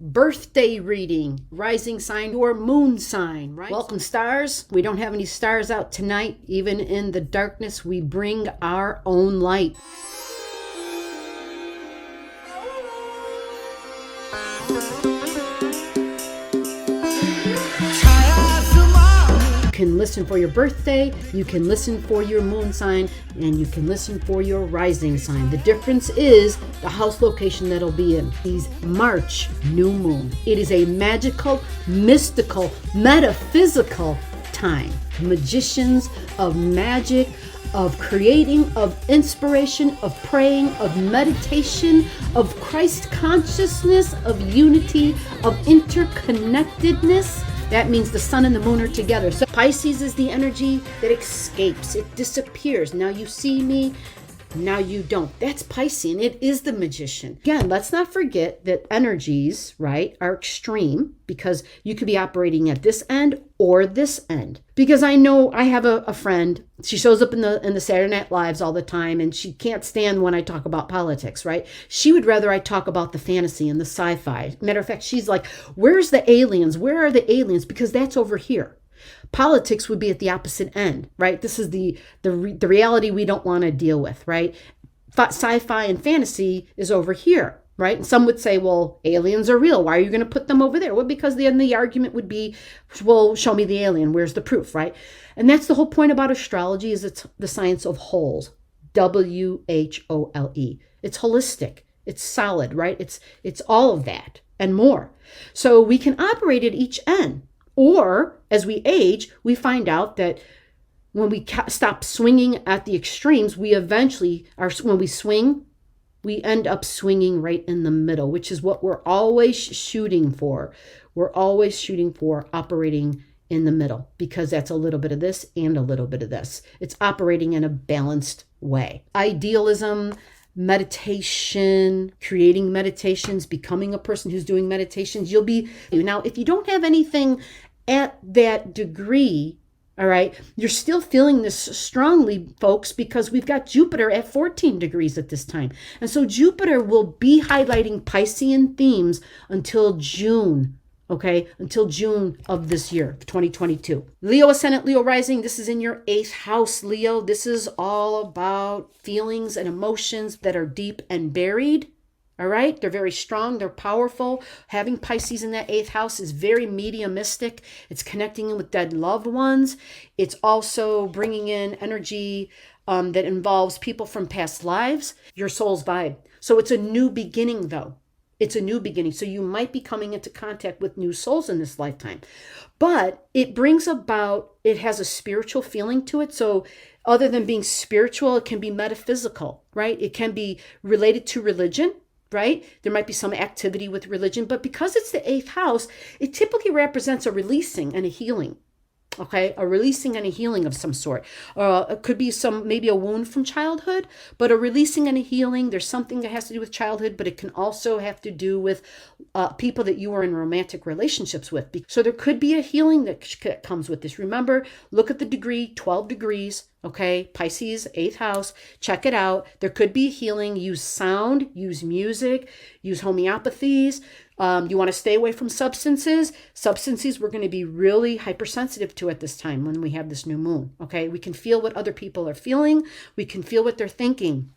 birthday reading, rising sign or moon sign, right? Welcome, stars. We don't have any stars out tonight. Even in the darkness, we bring our own light. You can listen for your birthday, you can listen for your moon sign, and you can listen for your rising sign. The difference is the house location that'll be in. These March new moon. It is a magical, mystical, metaphysical time. Magicians of magic, of creating, of inspiration, of praying, of meditation, of Christ consciousness, of unity, of interconnectedness. That means the sun and the moon are together. So Pisces is the energy that escapes. It disappears. Now you see me, now you don't. That's Piscean. It is the magician. Again, let's not forget that energies, right, are extreme because you could be operating at this end or this end. Because I know I have a friend, she shows up in the Saturday Night Lives all the time, and she can't stand when I talk about politics, right? She would rather I talk about the fantasy and the sci-fi. Matter of fact, she's like, where's the aliens? Where are the aliens? Because that's over here. Politics would be at the opposite end, right? This is the reality we don't want to deal with, right? Sci-fi and fantasy is over here, right? And some would say, well, aliens are real. Why are you going to put them over there? Well, because then the argument would be, well, show me the alien. Where's the proof, right? And that's the whole point about astrology, is it's the science of wholes, WHOLE. It's holistic. It's solid, right? It's all of that and more. So we can operate at each end. Or as we age, we find out that when we stop swinging at the extremes, we eventually are, when we swing, we end up swinging right in the middle, which is what we're always shooting for. We're always shooting for operating in the middle, because that's a little bit of this and a little bit of this. It's operating in a balanced way. Idealism, meditation, creating meditations, becoming a person who's doing meditations. You'll be, now, if you don't have anything at that degree, all right, you're still feeling this strongly, folks, because we've got Jupiter at 14 degrees at this time. And so Jupiter will be highlighting Piscean themes until June. Okay, until June of this year, 2022. Leo ascendant, Leo rising. This is in your 8th house, Leo. This is all about feelings and emotions that are deep and buried. All right, they're very strong, they're powerful. Having Pisces in that 8th house is very mediumistic. It's connecting in with dead loved ones. It's also bringing in energy that involves people from past lives, your soul's vibe. So it's a new beginning, though. It's a new beginning. So you might be coming into contact with new souls in this lifetime. But it brings about, it has a spiritual feeling to it. So other than being spiritual, it can be metaphysical, right? It can be related to religion, right? There might be some activity with religion, but because it's the 8th house, it typically represents a releasing and a healing. Okay, a releasing and a healing of some sort. It could be maybe a wound from childhood, but a releasing and a healing. There's something that has to do with childhood, but it can also have to do with people that you are in romantic relationships with. So there could be a healing that comes with this. Remember, look at the degree, 12 degrees. Okay, Pisces, 8th house, check it out. There could be healing. Use sound, use music, use homeopathies. You want to stay away from substances. Substances we're going to be really hypersensitive to at this time when we have this new moon. Okay, we can feel what other people are feeling. We can feel what they're thinking.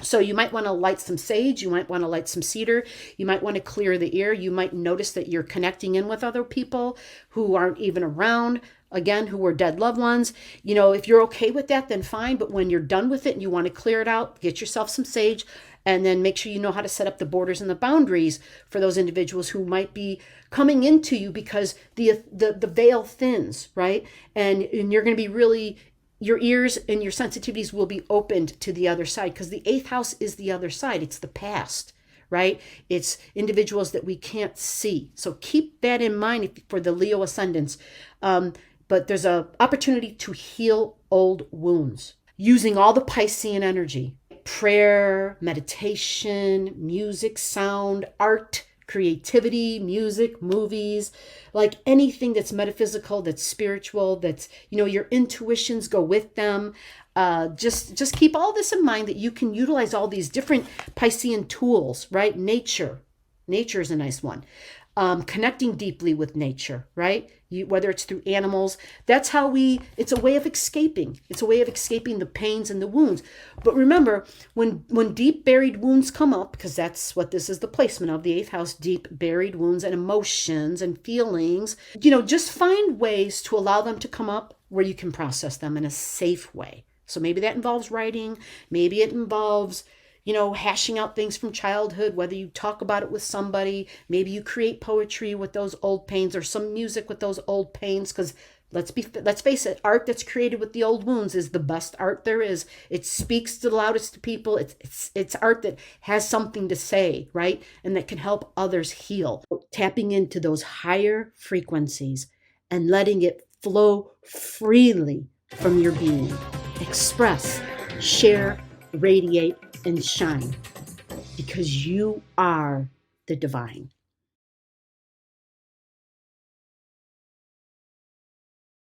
So you might want to light some sage. You might want to light some cedar. You might want to clear the air. You might notice that you're connecting in with other people who aren't even around. Again, who were dead loved ones. You know, if you're okay with that, then fine. But when you're done with it and you want to clear it out, get yourself some sage, and then make sure you know how to set up the borders and the boundaries for those individuals who might be coming into you, because the veil thins, right? And you're going to be really, your ears and your sensitivities will be opened to the other side, because the 8th house is the other side. It's the past, right? It's individuals that we can't see. So keep that in mind for the Leo ascendants. But there's an opportunity to heal old wounds using all the Piscean energy. Prayer, meditation, music, sound, art, creativity, music, movies, like anything that's metaphysical, that's spiritual, that's, your intuitions go with them. Just keep all this in mind, that you can utilize all these different Piscean tools, right? Nature, Nature is a nice one. Connecting deeply with nature, right? Whether it's through animals, that's how it's a way of escaping. It's a way of escaping the pains and the wounds. But remember, when deep buried wounds come up, because that's what this is the placement of, the 8th house, deep buried wounds and emotions and feelings, just find ways to allow them to come up where you can process them in a safe way. So maybe that involves writing. Maybe it involves hashing out things from childhood, whether you talk about it with somebody, maybe you create poetry with those old pains or some music with those old pains, because let's face it, art that's created with the old wounds is the best art there is. It speaks the loudest to people. It's art that has something to say, right? And that can help others heal. Tapping into those higher frequencies and letting it flow freely from your being. Express, share, radiate, and shine, because you are the divine.